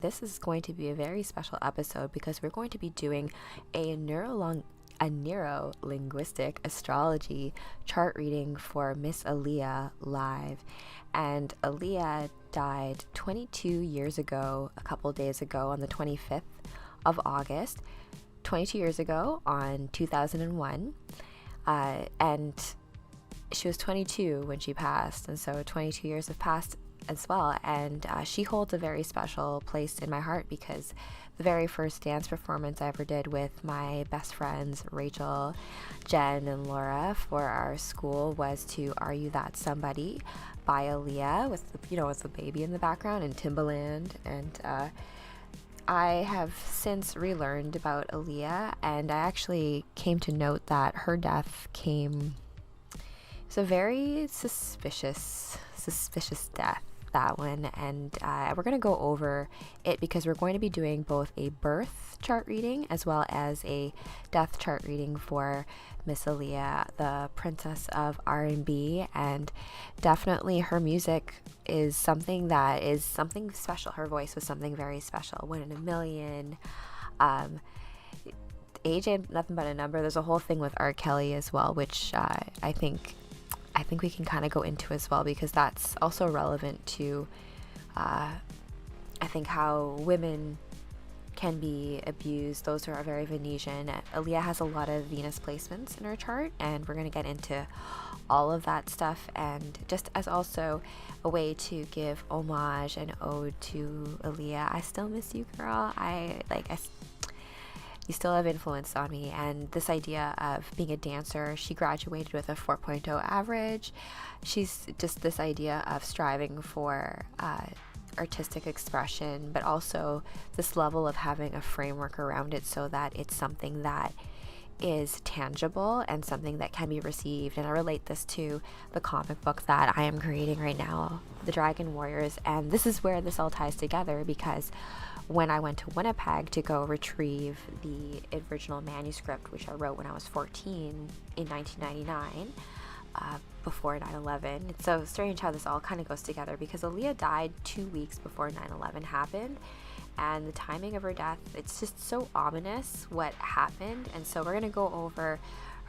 this is going to be a very special episode because we're going to be doing a neurolinguistic astrology chart reading for Miss Aaliyah live. And Aaliyah died 22 years ago, a couple days ago, on the 25th of August, 22 years ago on 2001. And she was 22 when she passed, and so 22 years have passed as well. And she holds a very special place in my heart because the very first dance performance I ever did with my best friends Rachel, Jen, and Laura for our school was to "Are You That Somebody" by Aaliyah with the baby in the background and Timbaland. And I have since relearned about Aaliyah, and I actually came to note that her death came. It's a very suspicious death, that one, and we're going to go over it because we're going to be doing both a birth chart reading as well as a death chart reading for Miss Aaliyah, the Princess of R&B, and definitely her music is something special. Her voice was something very special. One in a million. Age ain't nothing but a number. There's a whole thing with R. Kelly as well, which I think we can kind of go into as well, because that's also relevant to I think how women can be abused, those who are very Venusian. Aaliyah has a lot of Venus placements in her chart, and we're going to get into all of that stuff, and just as also a way to give homage and ode to Aaliyah. I still miss you, girl. You still have influence on me. And this idea of being a dancer, she graduated with a 4.0 average. She's just this idea of striving for artistic expression, but also this level of having a framework around it so that it's something that is tangible and something that can be received. And I relate this to the comic book that I am creating right now, The Dragon Warriors. And this is where this all ties together, because when I went to Winnipeg to go retrieve the original manuscript, which I wrote when I was 14 in 1999, before 9/11. It's so strange how this all kind of goes together, because Aaliyah died 2 weeks before 9/11 happened, and the timing of her death, it's just so ominous what happened. And so we're going to go over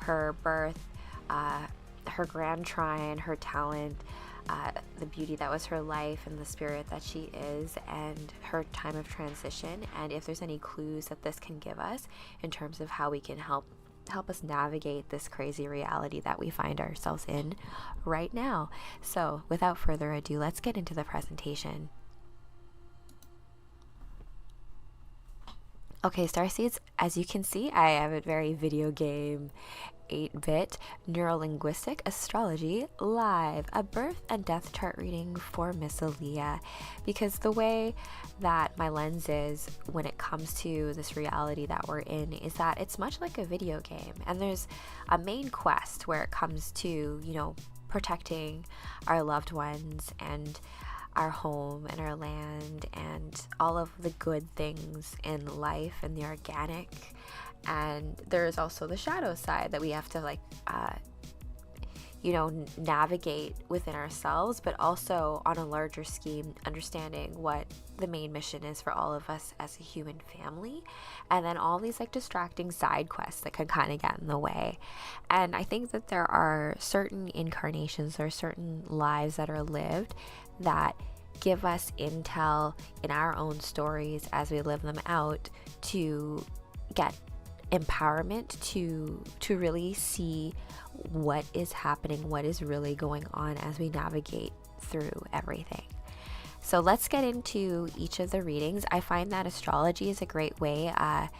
her birth, her grand trine, her talent, the beauty that was her life, and the spirit that she is, and her time of transition, and if there's any clues that this can give us in terms of how we can help us navigate this crazy reality that we find ourselves in right now. So without further ado, let's get into the presentation. Okay, Starseeds, as you can see, I have a very video game 8-bit neurolinguistic astrology live, a birth and death chart reading for Miss Aaliyah, because the way that my lens is when it comes to this reality that we're in is that it's much like a video game, and there's a main quest where it comes to, protecting our loved ones and our home and our land and all of the good things in life and the organic. And there's also the shadow side that we have to navigate within ourselves, but also on a larger scheme, understanding what the main mission is for all of us as a human family, and then all these distracting side quests that can kind of get in the way. And I think that there are certain incarnations or certain lives that are lived that give us intel in our own stories as we live them out to get empowerment to really see what is happening, what is really going on as we navigate through everything. So let's get into each of the readings. I find that astrology is a great way. I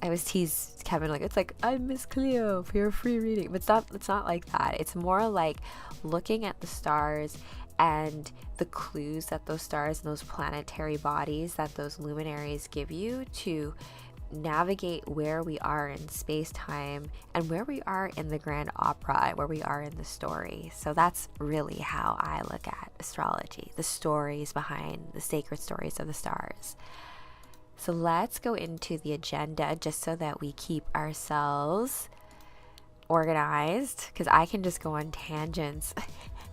was teased Kevin, it's like, I'm Miss Cleo for your free reading, but it's not like that. It's more like looking at the stars and the clues that those stars and those planetary bodies that those luminaries give you to navigate where we are in space-time and where we are in the grand opera, where we are in the story. So that's really how I look at astrology, the stories behind the sacred stories of the stars. So let's go into the agenda just so that we keep ourselves organized, because I can just go on tangents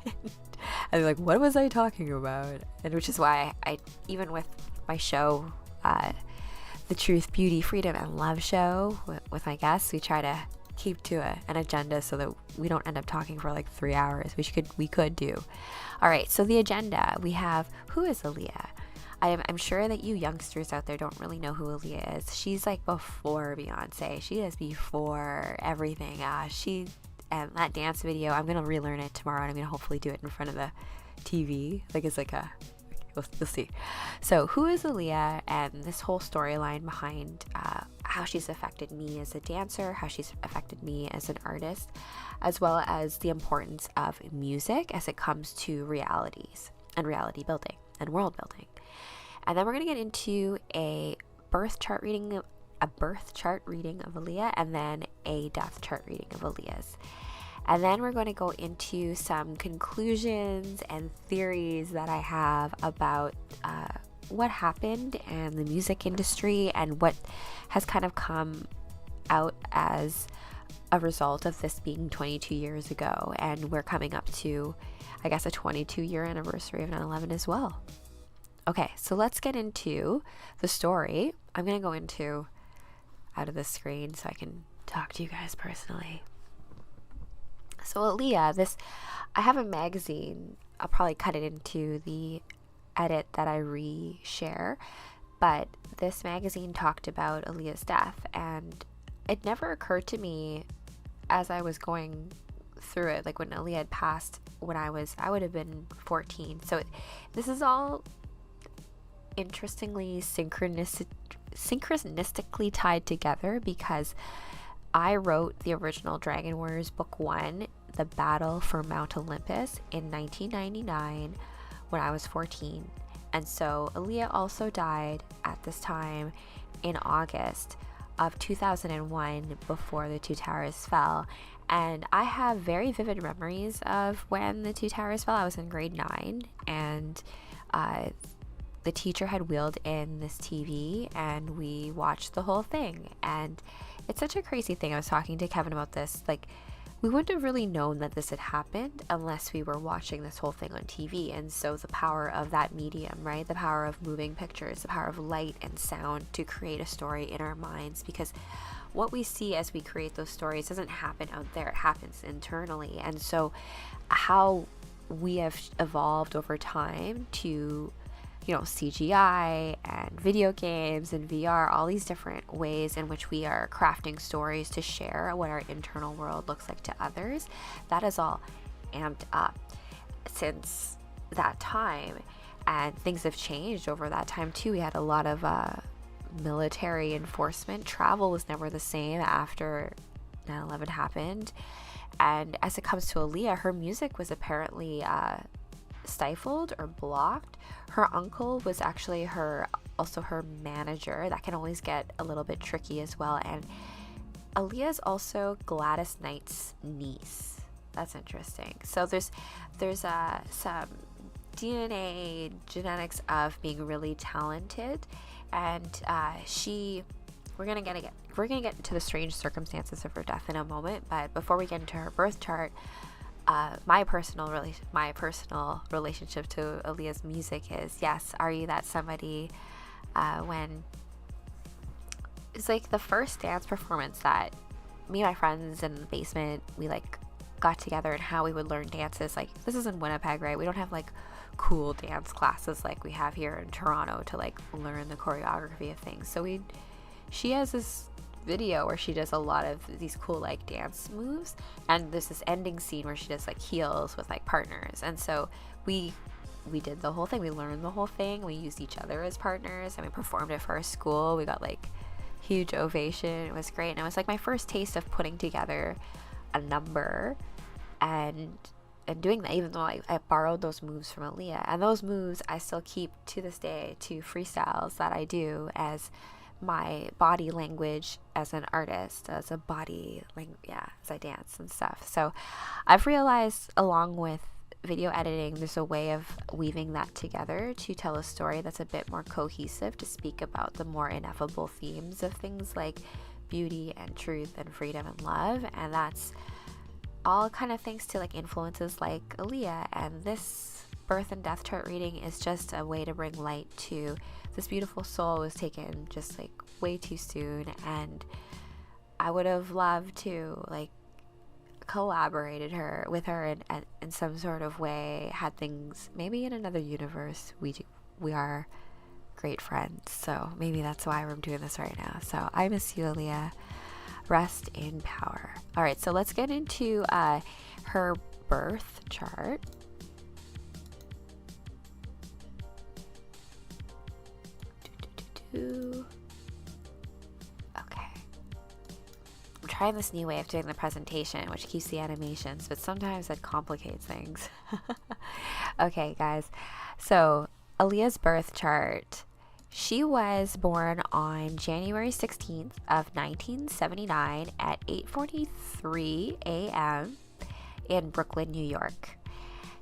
and be like, what was I talking about? And which is why I even with my show, the Truth, Beauty, Freedom, and Love show with my guests, we try to keep to an agenda so that we don't end up talking for like 3 hours. We could do. All right, so the agenda, we have, who is Aaliyah? I'm sure that you youngsters out there don't really know who Aaliyah is. She's like before Beyonce. She is before everything. And that dance video, I'm gonna relearn it tomorrow, and I'm gonna hopefully do it in front of the TV. Like it's like you'll see. So who is Aaliyah, and this whole storyline behind how she's affected me as a dancer, how she's affected me as an artist, as well as the importance of music as it comes to realities and reality building and world building. And then we're going to get into a birth chart reading of Aaliyah, and then a death chart reading of Aaliyah's. And then we're going to go into some conclusions and theories that I have about what happened in the music industry and what has kind of come out as a result of this being 22 years ago. And we're coming up to, I guess, a 22-year anniversary of 9/11 as well. Okay, so let's get into the story. I'm going to go into out of the screen so I can talk to you guys personally. So Aaliyah, I have a magazine. I'll probably cut it into the edit that I reshare, but this magazine talked about Aaliyah's death, and it never occurred to me as I was going through it, like when Aaliyah had passed when I would have been 14. So this is all interestingly synchronistically tied together, because I wrote the original Dragon Warriors Book 1, The Battle for Mount Olympus, in 1999 when I was 14. And so Aaliyah also died at this time in August of 2001, before the two towers fell. And I have very vivid memories of when the two towers fell. I was in grade 9, and the teacher had wheeled in this TV, and we watched the whole thing. And it's such a crazy thing. I was talking to Kevin about this. Like, we wouldn't have really known that this had happened unless we were watching this whole thing on TV. And so the power of that medium, right? The power of moving pictures, the power of light and sound to create a story in our minds, because what we see as we create those stories doesn't happen out there. It happens internally. And so how we have evolved over time to, CGI and video games and VR, all these different ways in which we are crafting stories to share what our internal world looks like to others, that is all amped up since that time. And things have changed over that time too. We had a lot of military enforcement. Travel was never the same after 9/11 happened. And as it comes to Aaliyah, her music was apparently stifled or blocked. Her uncle was actually also her manager. That can always get a little bit tricky as well. And Aaliyah's also Gladys Knight's niece. That's interesting. So there's some DNA genetics of being really talented, and we're gonna get into the strange circumstances of her death in a moment. But before we get into her birth chart, my personal relationship to Aaliyah's music is, yes, Are You That Somebody, when it's like the first dance performance that me and my friends in the basement, we like got together, and how we would learn dances. Like, this is in Winnipeg, right? We don't have like cool dance classes like we have here in Toronto to like learn the choreography of things. So she has this video where she does a lot of these cool like dance moves, and there's this ending scene where she does like heels with like partners. And so we did the whole thing. We learned the whole thing. We used each other as partners, and we performed it for our school. We got like huge ovation. It was great. And it was like my first taste of putting together a number and doing that, even though I borrowed those moves from Aaliyah. And those moves I still keep to this day to freestyles that I do as my body language as an artist, as I dance and stuff. So I've realized, along with video editing, there's a way of weaving that together to tell a story that's a bit more cohesive, to speak about the more ineffable themes of things like beauty and truth and freedom and love. And that's all kind of thanks to like influences like Aaliyah. And this birth and death chart reading is just a way to bring light to this beautiful soul was taken just like way too soon, and I would have loved to like collaborated with her in some sort of way, had things maybe in another universe. We are great friends, so maybe that's why we're doing this right now. So I miss you, Aaliyah. Rest in power. All right, so let's get into her birth chart. Okay. I'm trying this new way of doing the presentation, which keeps the animations, but sometimes it complicates things. Okay, guys. So, Aaliyah's birth chart. She was born on January 16th of 1979 at 8:43 a.m. in Brooklyn, New York.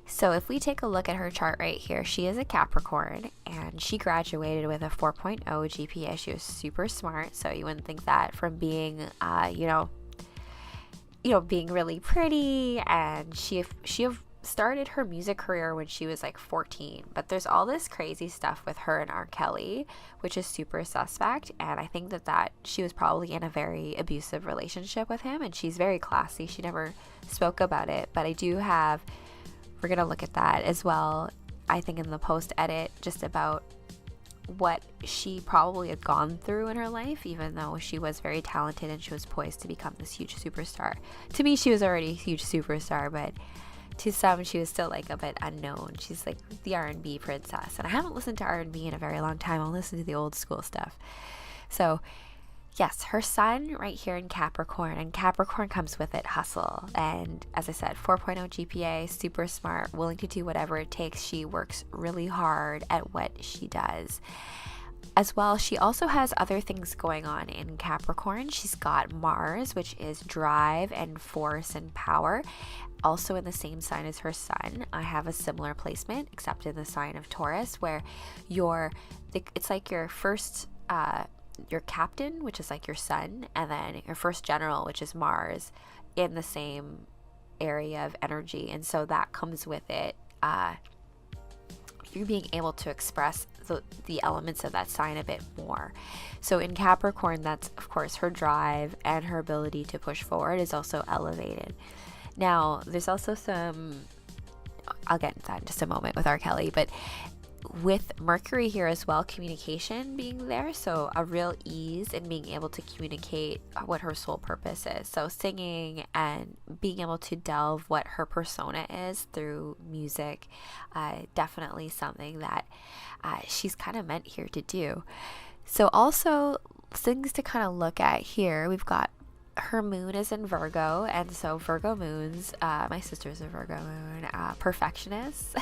So if we take a look at her chart right here, she is a Capricorn, and she graduated with a 4.0 GPA. She was super smart, so you wouldn't think that from being, being really pretty. And she started her music career when she was like 14. But there's all this crazy stuff with her and R. Kelly, which is super suspect. And I think that she was probably in a very abusive relationship with him, and she's very classy. She never spoke about it, but we're going to look at that as well, I think, in the post edit, just about what she probably had gone through in her life, even though she was very talented and she was poised to become this huge superstar. To me, she was already a huge superstar, but to some, she was still like a bit unknown. She's like the R&B princess, and I haven't listened to R&B in a very long time. I'll listen to the old school stuff. So yes, her sun right here in Capricorn, and Capricorn comes with it hustle. And as I said, 4.0 GPA, super smart, willing to do whatever it takes. She works really hard at what she does. As well, she also has other things going on in Capricorn. She's got Mars, which is drive and force and power, also in the same sign as her sun. I have a similar placement, except in the sign of Taurus, where it's like your first your captain, which is like your sun, and then your first general, which is Mars, in the same area of energy. And so that comes with it, you being able to express the elements of that sign a bit more. So in Capricorn, that's of course her drive and her ability to push forward is also elevated. Now there's also I'll get into that in just a moment with R. Kelly, but with Mercury here as well, communication being there, so a real ease in being able to communicate what her soul purpose is. So singing and being able to delve what her persona is through music, definitely something that she's kind of meant here to do. So also things to kind of look at here, we've got her moon is in Virgo, and so Virgo moons, my sister's a Virgo moon, perfectionist.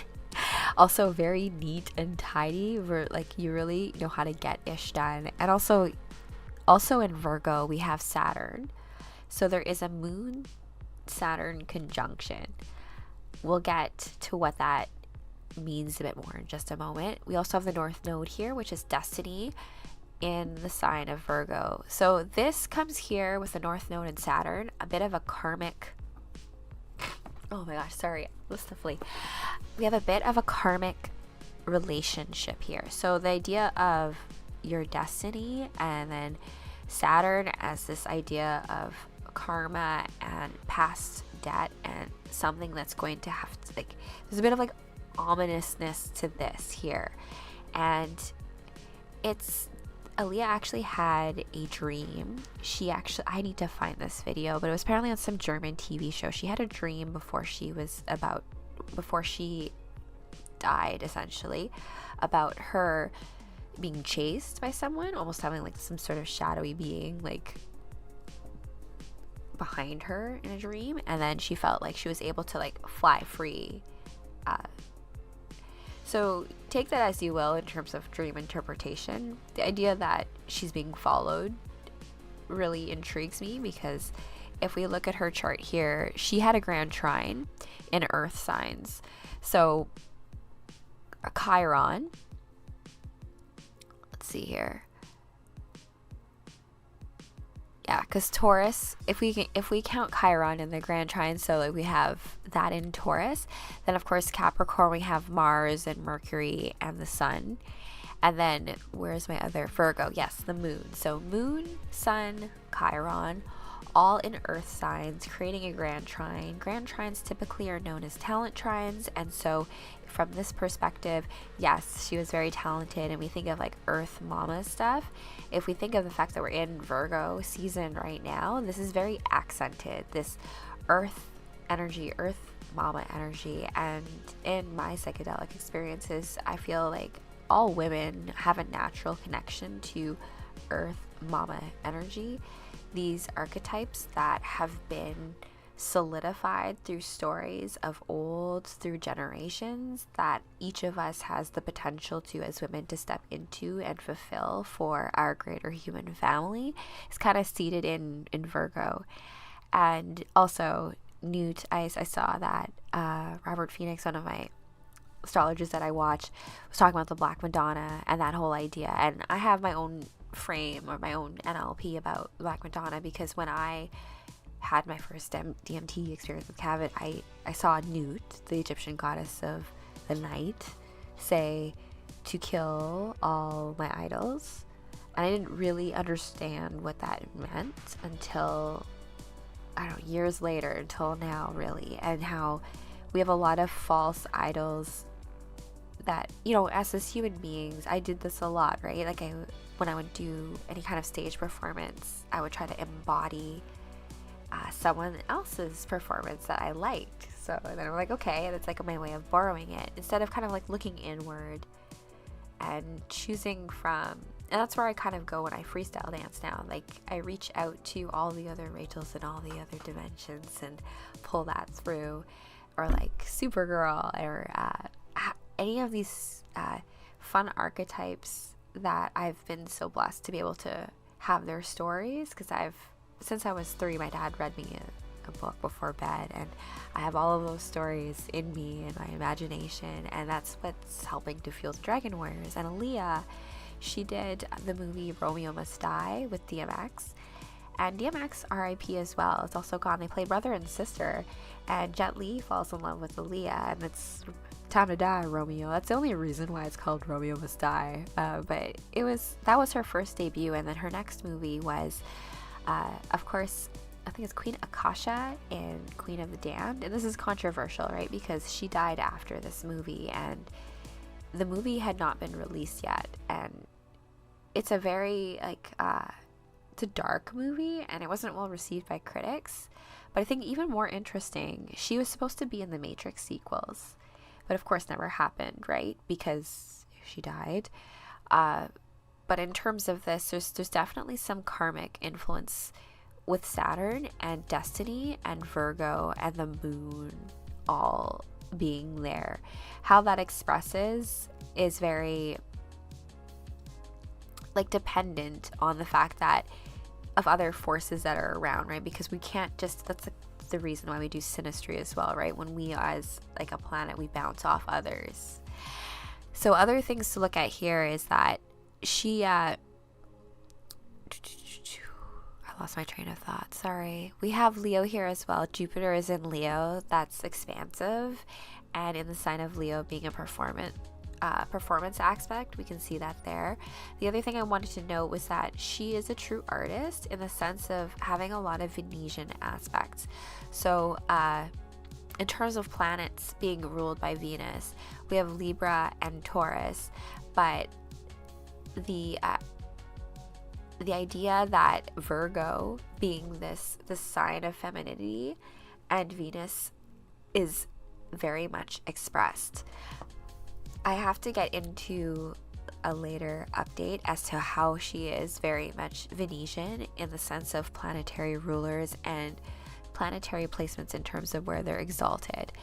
Also very neat and tidy, like you really know how to get ish done. And also in Virgo we have Saturn, so there is a moon Saturn conjunction. We'll get to what that means a bit more in just a moment. We also have the North Node here, which is destiny in the sign of Virgo. So this comes here with the North Node and Saturn, a bit of a karmic, oh my gosh, sorry, listenfully. We have a bit of a karmic relationship here. So the idea of your destiny, and then Saturn as this idea of karma and past debt, and something that's going to have to, like, there's a bit of like ominousness to this here. And Aaliyah actually had a dream. I need to find this video, but it was apparently on some German TV show. She had a dream before she died, essentially, about her being chased by someone, almost having like some sort of shadowy being like behind her in a dream, and then she felt like she was able to like fly free. So take that as you will in terms of dream interpretation. The idea that she's being followed really intrigues me, because if we look at her chart here, she had a grand trine in earth signs. So a Chiron, let's see here. Yeah, because Taurus, if we count Chiron in the Grand Trine, so like we have that in Taurus, then of course Capricorn we have Mars and Mercury and the Sun, and then where's my other Virgo? Yes, the Moon. So Moon, Sun, Chiron, all in Earth signs, creating a Grand Trine. Grand Trines typically are known as talent trines, and so from this perspective, yes, she was very talented, and we think of like Earth Mama stuff. If we think of the fact that we're in Virgo season right now, this is very accented, this Earth energy, Earth Mama energy. And in my psychedelic experiences, I feel like all women have a natural connection to Earth Mama energy. These archetypes that have been solidified through stories of old, through generations, that each of us has the potential to, as women, to step into and fulfill for our greater human family, is kind of seated in Virgo. And also Newt, I saw that Robert Phoenix, one of my astrologers that I watch, was talking about the Black Madonna and that whole idea. And I have my own frame or my own NLP about Black Madonna, because when I had my first DMT experience with Kavit, I saw Nut, the Egyptian goddess of the night, say to kill all my idols. And I didn't really understand what that meant until, I don't know, years later, until now really, and how we have a lot of false idols that, you know, as human beings, I did this a lot, right? Like when I would do any kind of stage performance, I would try to embody someone else's performance that I liked. So then I'm like, okay, that's like my way of borrowing it, instead of kind of like looking inward and choosing from. And that's where I kind of go when I freestyle dance now. Like I reach out to all the other Rachels and all the other dimensions and pull that through, or like Supergirl, or any of these fun archetypes that I've been so blessed to be able to have their stories, because since I was 3, my dad read me a book before bed, and I have all of those stories in me and my imagination, and that's what's helping to fuel the Dragon Warriors. And Aaliyah, she did the movie Romeo Must Die with DMX, and DMX RIP as well. It's also gone. They played brother and sister, and Jet Li falls in love with Aaliyah, and it's time to die, Romeo. That's the only reason why it's called Romeo Must Die. But that was her first debut, and then her next movie was, of course, I think it's Queen Akasha in Queen of the Damned. And this is controversial, right? Because she died after this movie, and the movie had not been released yet. And it's a very, it's a dark movie, and it wasn't well received by critics. But I think even more interesting, she was supposed to be in the Matrix sequels, but of course never happened, right? Because she died. But in terms of this, there's definitely some karmic influence with Saturn and Destiny and Virgo and the Moon all being there. How that expresses is very dependent on the fact that of other forces that are around, right? Because we can't just, that's the reason why we do synastry as well, right? When we as like a planet, we bounce off others. So other things to look at here is that she I lost my train of thought, sorry. We have Leo here as well. Jupiter is in Leo. That's expansive, and in the sign of Leo being a performance aspect, we can see that there. The other thing I wanted to note was that she is a true artist in the sense of having a lot of Venetian aspects. So in terms of planets being ruled by Venus, we have Libra and Taurus, but the idea that Virgo being this sign of femininity and Venus is very much expressed. I have to get into a later update as to how she is very much Venetian in the sense of planetary rulers and planetary placements in terms of where they're exalted.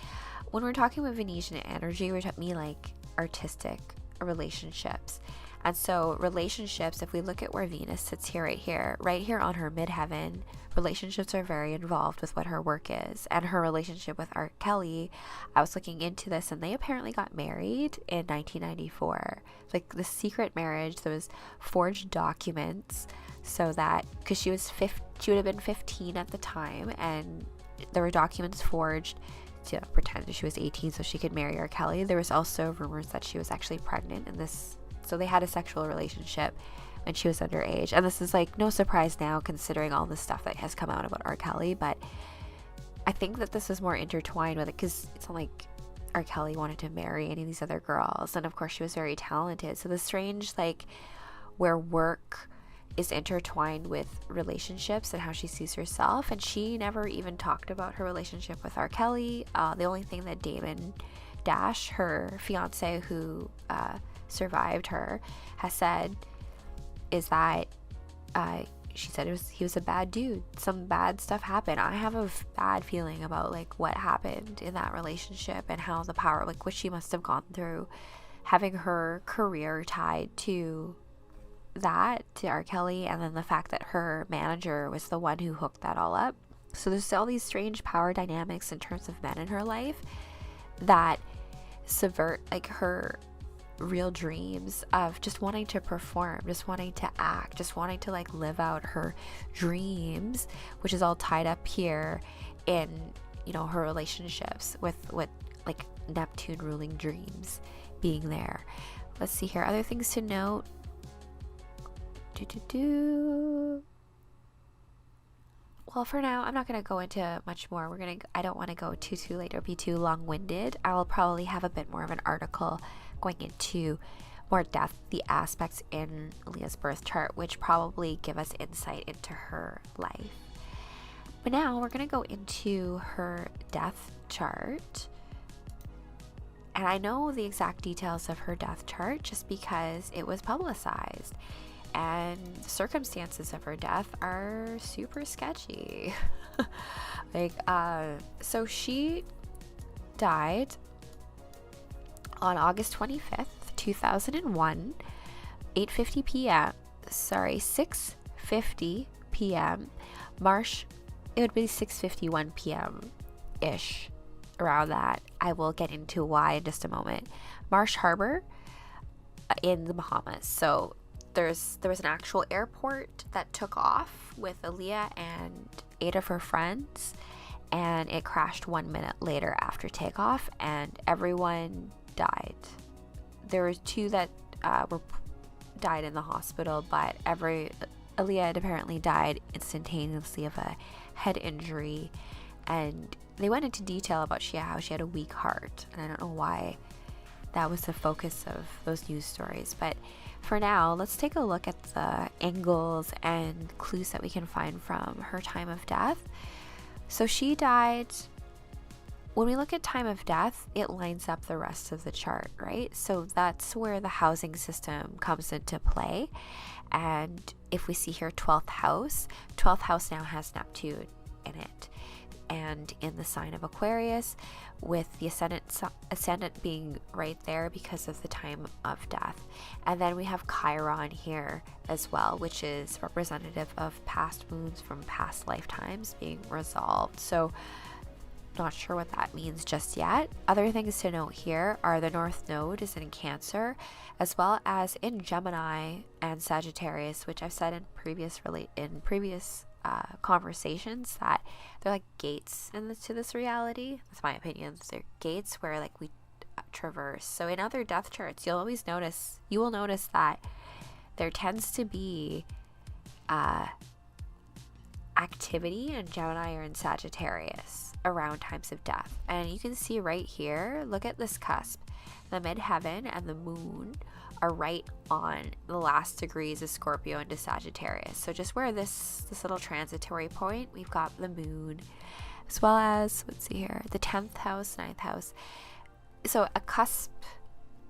When we're talking about Venetian energy, we're talking like artistic relationships. And so relationships, if we look at where Venus sits here, right here on her midheaven, relationships are very involved with what her work is. And her relationship with R. Kelly, I was looking into this, and they apparently got married in 1994. Like the secret marriage, there was forged documents so that, because she would have been 15 at the time, and there were documents forged to pretend she was 18 so she could marry R. Kelly. There was also rumors that she was actually pregnant in this, so they had a sexual relationship when she was underage. And this is like no surprise now considering all the stuff that has come out about R. Kelly, but I think that this is more intertwined with it because it's not like R. Kelly wanted to marry any of these other girls, and of course she was very talented. So the strange, like, where work is intertwined with relationships and how she sees herself. And she never even talked about her relationship with R. Kelly. The only thing that Damon Dash, her fiance who survived her, has said is that she said he was a bad dude. Some bad stuff happened. I have a bad feeling about like what happened in that relationship and how the power, like what she must have gone through, having her career tied to that, to R. Kelly, and then the fact that her manager was the one who hooked that all up. So there's all these strange power dynamics in terms of men in her life that subvert like her real dreams of just wanting to perform, just wanting to act, just wanting to like live out her dreams, which is all tied up here in, you know, her relationships with like Neptune ruling dreams being there. Let's see here, other things to note. Well, for now, I'm not going to go into much more. I don't want to go too late or be too long-winded. I will probably have a bit more of an article going into more depth the aspects in Aaliyah's birth chart, which probably give us insight into her life. But now we're going to go into her death chart. And I know the exact details of her death chart just because it was publicized. And the circumstances of her death are super sketchy. So she died on August 25th, 2001, 6:50 p.m. It would be 6:51 p.m. ish, around that. I will get into why in just a moment. Marsh Harbor in the Bahamas. So there was an actual airport that took off with Aaliyah and 8 of her friends, and it crashed 1 minute later after takeoff, and everyone died. There were 2 that died in the hospital, but Aaliyah had apparently died instantaneously of a head injury, and they went into detail about how she had a weak heart, and I don't know why that was the focus of those news stories. But for now, let's take a look at the angles and clues that we can find from her time of death. So she died, when we look at time of death, it lines up the rest of the chart, right? So that's where the housing system comes into play. And if we see here 12th house now has Neptune in it, and in the sign of Aquarius, with the ascendant being right there because of the time of death. And then we have Chiron here as well, which is representative of past moons from past lifetimes being resolved. So not sure what that means just yet. Other things to note here are the North Node is in Cancer, as well as in Gemini and Sagittarius, which I've said in previous conversations that they're like gates to this reality. That's my opinion. They're gates where like we traverse. So in other death charts, you will notice that there tends to be activity in Gemini or in Sagittarius around times of death. And you can see right here, look at this cusp. The midheaven and the moon are right on the last degrees of Scorpio into Sagittarius. So just where this little transitory point, we've got the moon, as well as, let's see here, the 10th house, 9th house. So a cusp,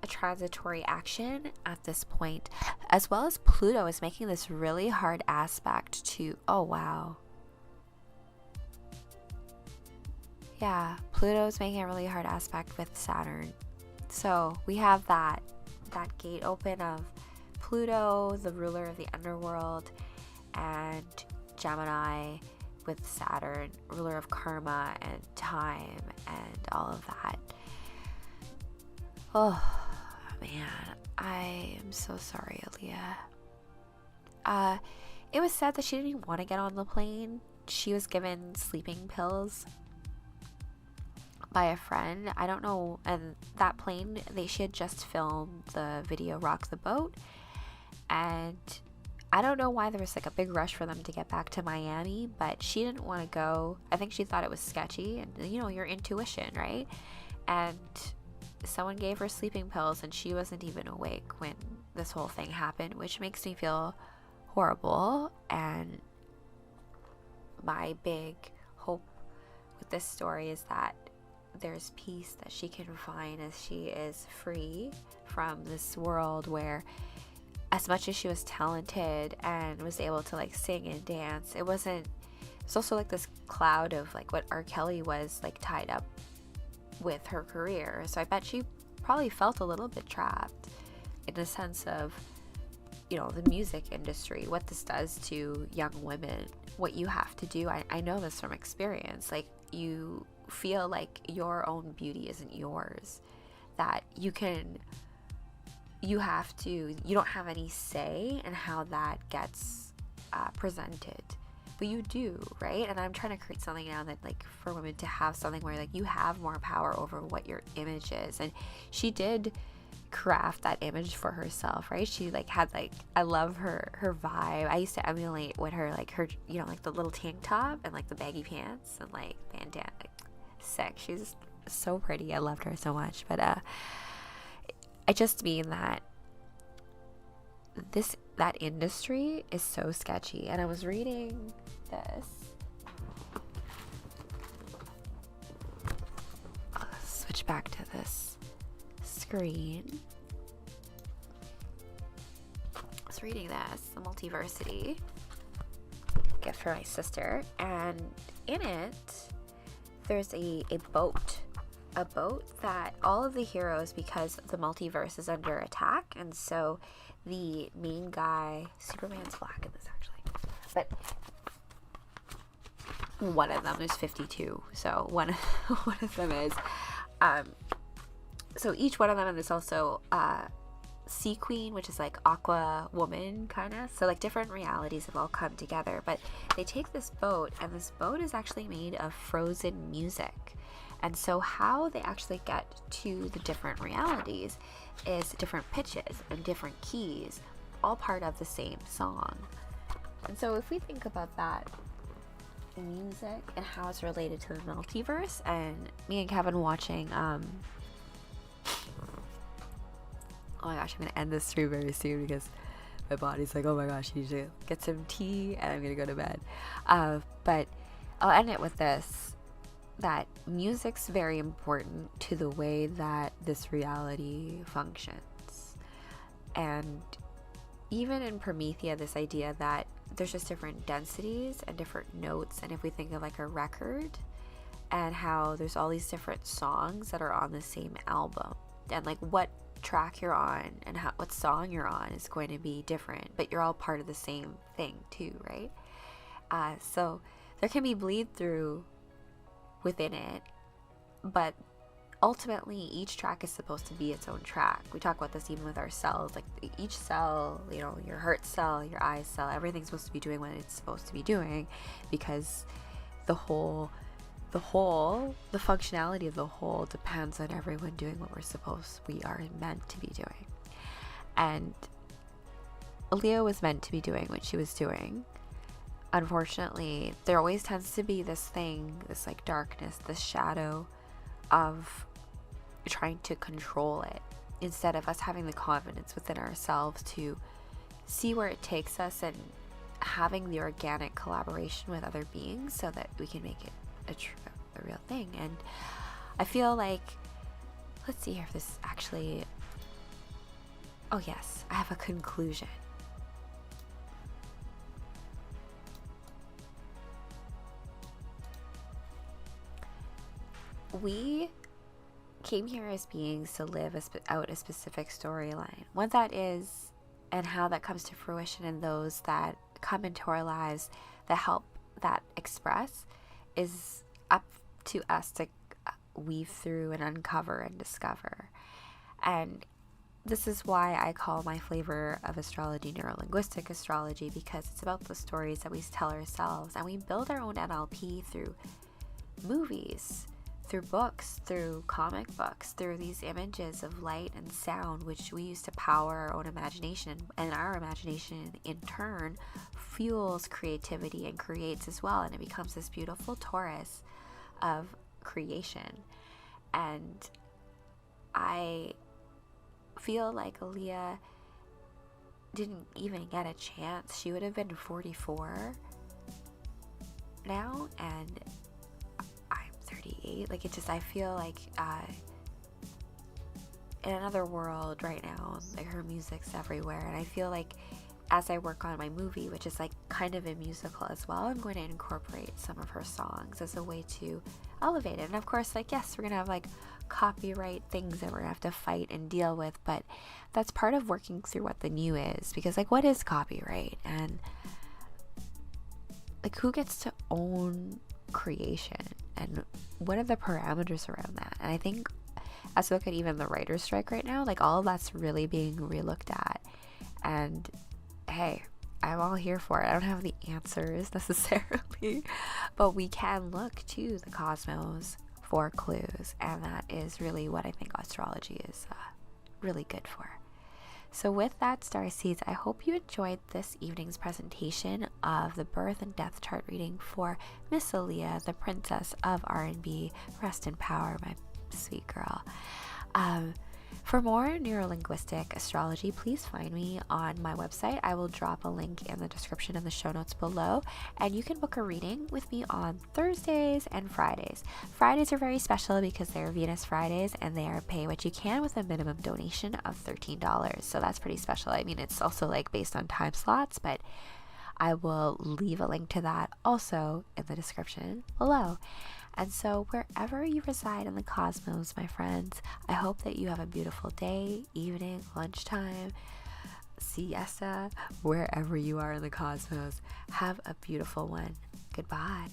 a transitory action at this point, as well as Pluto is making this really hard aspect to, oh wow. Yeah, Pluto is making a really hard aspect with Saturn. So we have that gate open of Pluto, the ruler of the underworld, and Gemini with Saturn, ruler of karma and time and all of that. Oh man, I am so sorry, Aaliyah. It was said that she didn't even want to get on the plane. She was given sleeping pills by a friend. I don't know. And that plane, she had just filmed the video Rock the Boat. And I don't know why there was like a big rush for them to get back to Miami, but she didn't want to go. I think she thought it was sketchy, and you know, your intuition, right? And someone gave her sleeping pills and she wasn't even awake when this whole thing happened, which makes me feel horrible. And my big hope with this story is that there's peace that she can find as she is free from this world where, as much as she was talented and was able to like sing and dance, it's also like this cloud of like what R. Kelly was like tied up with her career. So I bet she probably felt a little bit trapped in the sense of, you know, the music industry, what this does to young women, what you have to do. I know this from experience. Like, you feel like your own beauty isn't yours, that you don't have any say in how that gets presented, but you do, right? And I'm trying to create something now that, like, for women to have something where like you have more power over what your image is. And she did craft that image for herself, right? She like had like, I love her vibe. I used to emulate what her, you know, like the little tank top and like the baggy pants and like bandana, like, sick. She's so pretty. I loved her so much. But I just mean that that industry is so sketchy. And I was reading this. I'll switch back to this screen. I was reading this, the Multiversity, gift for my sister, and in it there's a boat that all of the heroes, because the multiverse is under attack, and so the main guy, Superman's black in this actually, but one of them, there's 52, so one of them is so each one of them, and there's also Sea Queen, which is like Aqua Woman kind of, so like different realities have all come together. But they take this boat, and this boat is actually made of frozen music. And so how they actually get to the different realities is different pitches and different keys, all part of the same song. And so if we think about that music and how it's related to the multiverse, and me and Kevin watching oh my gosh, I'm gonna end this stream very soon because my body's like, oh my gosh, you need to get some tea and I'm gonna go to bed. But I'll end it with this, that music's very important to the way that this reality functions. And even in Promethea, this idea that there's just different densities and different notes, and if we think of like a record, and how there's all these different songs that are on the same album, and like what track you're on and what song you're on is going to be different, but you're all part of the same thing too, right? So there can be bleed through within it, but ultimately each track is supposed to be its own track. We talk about this even with our cells, like each cell, you know, your heart cell, your eye cell, everything's supposed to be doing what it's supposed to be doing, because the functionality of the whole depends on everyone doing what we are meant to be doing. And Aaliyah was meant to be doing what she was doing. Unfortunately, there always tends to be this thing, this like darkness, this shadow of trying to control it, instead of us having the confidence within ourselves to see where it takes us and having the organic collaboration with other beings so that we can make it a real thing. And I feel like, let's see here if this actually, oh yes, I have a conclusion. We came here as beings to live out a specific storyline. What that is and how that comes to fruition in those that come into our lives that help that express is up to us to weave through and uncover and discover. And this is why I call my flavor of astrology neurolinguistic astrology, because it's about the stories that we tell ourselves, and we build our own NLP through movies, through books, through comic books, through these images of light and sound, which we use to power our own imagination, and our imagination in turn fuels creativity and creates as well, and it becomes this beautiful torus of creation. And I feel like Aaliyah didn't even get a chance. She would have been 44 now, and I'm 38. Like, it just, I feel like in another world right now. Like, her music's everywhere, and I feel like as I work on my movie, which is like kind of a musical as well, I'm going to incorporate some of her songs as a way to elevate it. And of course, like, yes, we're gonna have like copyright things that we're gonna have to fight and deal with, but that's part of working through what the new is, because like, what is copyright, and like, who gets to own creation, and what are the parameters around that? And I think as we look at even the writer's strike right now, like, all of that's really being relooked at. And hey, I'm all here for it. I don't have the answers necessarily, but we can look to the cosmos for clues, and that is really what I think astrology is really good for. So with that, Starseeds, I hope you enjoyed this evening's presentation of the birth and death chart reading for Miss Aaliyah, the Princess of R&B. Rest in power, my sweet girl. For more neurolinguistic astrology, please find me on my website. I will drop a link in the description and the show notes below, and you can book a reading with me on Thursdays and Fridays. Fridays are very special because they're Venus Fridays, and they are pay what you can with a minimum donation of $13. So that's pretty special. I mean, it's also like based on time slots, but I will leave a link to that also in the description below. And so wherever you reside in the cosmos, my friends, I hope that you have a beautiful day, evening, lunchtime, siesta, wherever you are in the cosmos. Have a beautiful one. Goodbye.